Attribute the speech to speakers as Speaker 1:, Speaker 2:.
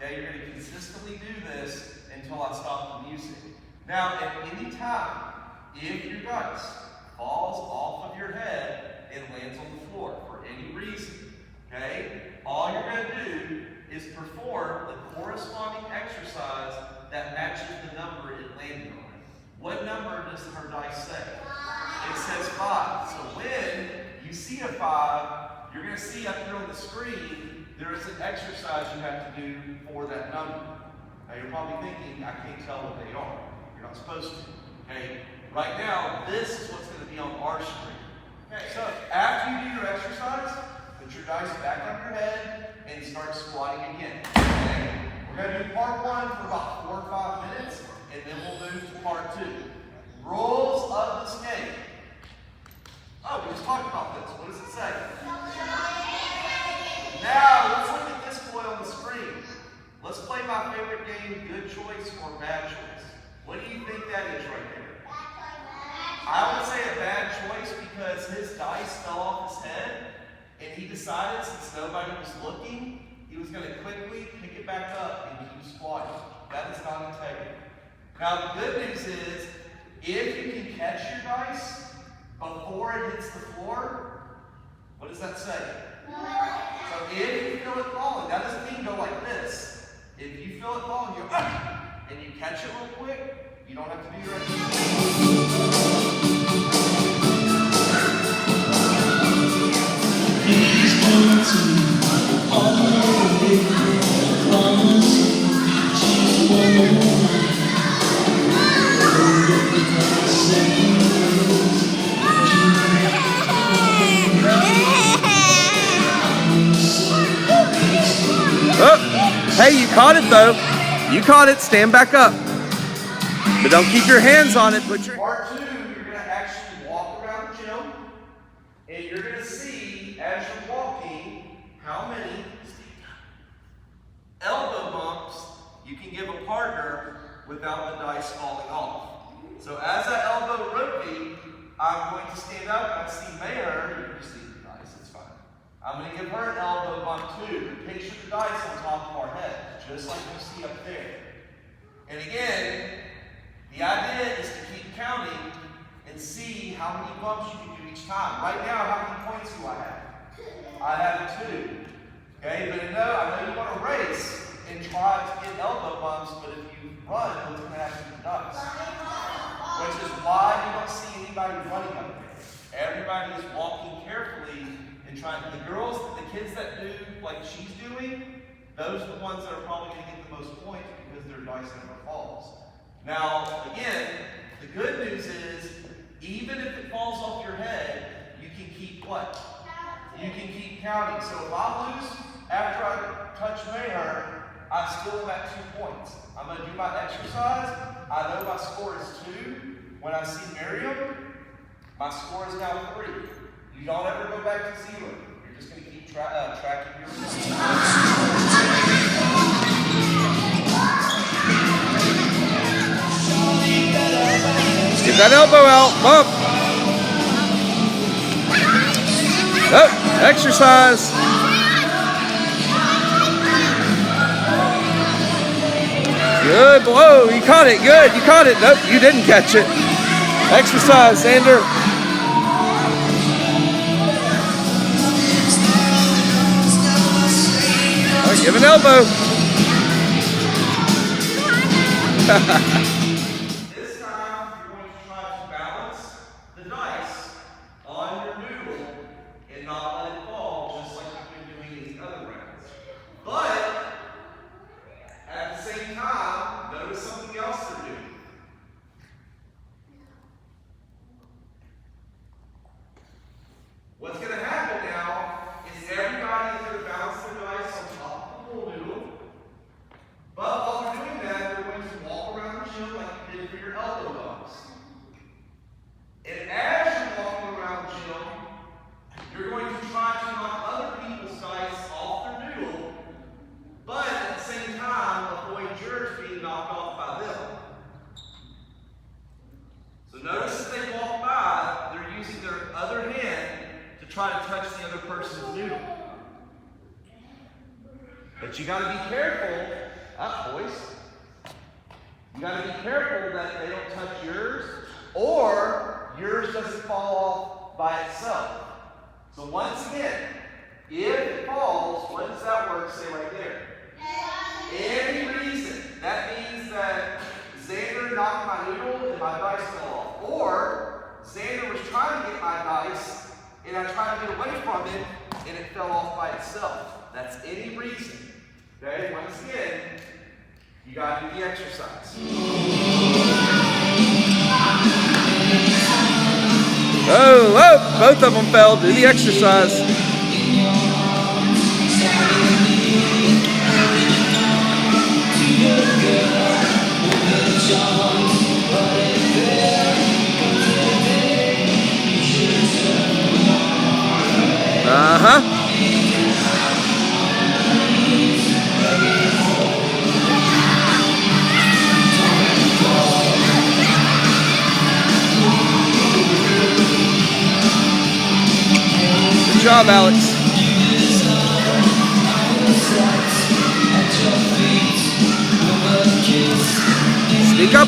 Speaker 1: Okay, you're going to consistently do this until I stop the music. Now, at any time, if your dice falls off of your head and lands on the floor for any reason, okay, all you're going to do is perform the corresponding exercise that matches the number it landed on. What number does her dice say? It says 5. So when you see a 5, you're going to see up here on the screen, there is an exercise you have to do for that number. Now you're probably thinking, I can't tell what they are. You're not supposed to. Okay? Right now, this is what's going to be on our screen. Okay, so after you do your exercise, put your dice back on your head and start squatting again. Okay? We're going to do part 1 for about 4 or 5 minutes, and then we'll move to part 2. Rules of this game. Oh, we just talked about this. What does it say? Now, let's look at this boy on the screen. Let's play my favorite game, good choice or bad choice. What do you think that is right there? I would say a bad choice because his dice fell off his head and he decided, since nobody was looking, he was going to quickly pick it back up and keep squatting. That is not integrity. Now, the good news is, if you can catch your dice before it hits the floor, what does that say? So if you feel it falling, that doesn't mean go like this. If you feel it falling, you go, and you catch it real quick, you don't have to do your exercise. Hey, you caught it though. You caught it. Stand back up. But don't keep your hands on it. Put your part 2, you're going to actually walk around the gym, and you're going to see as you're walking how many elbow bumps you can give a partner without the dice falling off. So as I elbow Rookie, I'm going to stand up and I see Mayor. You can just leave the dice. It's fine. I'm going to give her an elbow bump too. Picture the dice on top of our head, just like you see up there. And again, the idea is to keep counting and see how many bumps you can do each time. Right now, how many points do I have? I have 2. Okay, but I know you want to race and try to get elbow bumps, but if you run, what's going to happen to the dice? Which is why you don't see anybody running up there. Everybody is walking carefully and trying. The girls, the kids that do like she's doing, those are the ones that are probably going to get the most points because their dice never falls. Now, again, the good news is, even if it falls off your head, you can keep what? You can keep counting. So if I lose after I touch Mayor, I still am at 2 points. I'm going to do my exercise. I know my score is 2. When I see Miriam, my score is now 3. You don't ever go back to 0. You're just going to keep tracking your results. Get that elbow out. Bump. Oh, exercise. Good. Whoa, you caught it. Good. You caught it. Nope, you didn't catch it. Exercise, Sander. Right, give an elbow. This time, you're going to try to balance the dice on your noodle and not let it fall, just like you've been doing in the other rounds. But at the same time, notice something else they're doing. What's going to happen now is everybody is going to balance their dice on top of the pool noodle. But while they're doing that, they're going to walk around the gym like you did for your elbow bumps. And as you're walking around the gym, you're going to try to knock other people's dice off their noodle, but at the same time, avoid yours being knocked off by them. So notice as they walk by, they're using their other hand to try to touch the other person's noodle. But you got to be careful Up, boys. You got to be careful that they don't touch yours, or yours doesn't fall off by itself. So once again, if it falls, what does that word say right there? Any reason. That means that Xander knocked my noodle and my dice fell off. Or Xander was trying to get my dice and I tried to get away from it and it fell off by itself. That's any reason. Okay, once again, you got to do the exercise.
Speaker 2: Oh, whoa, both of them fell. Do the exercise. Uh-huh. Good job, Alex. Speak up.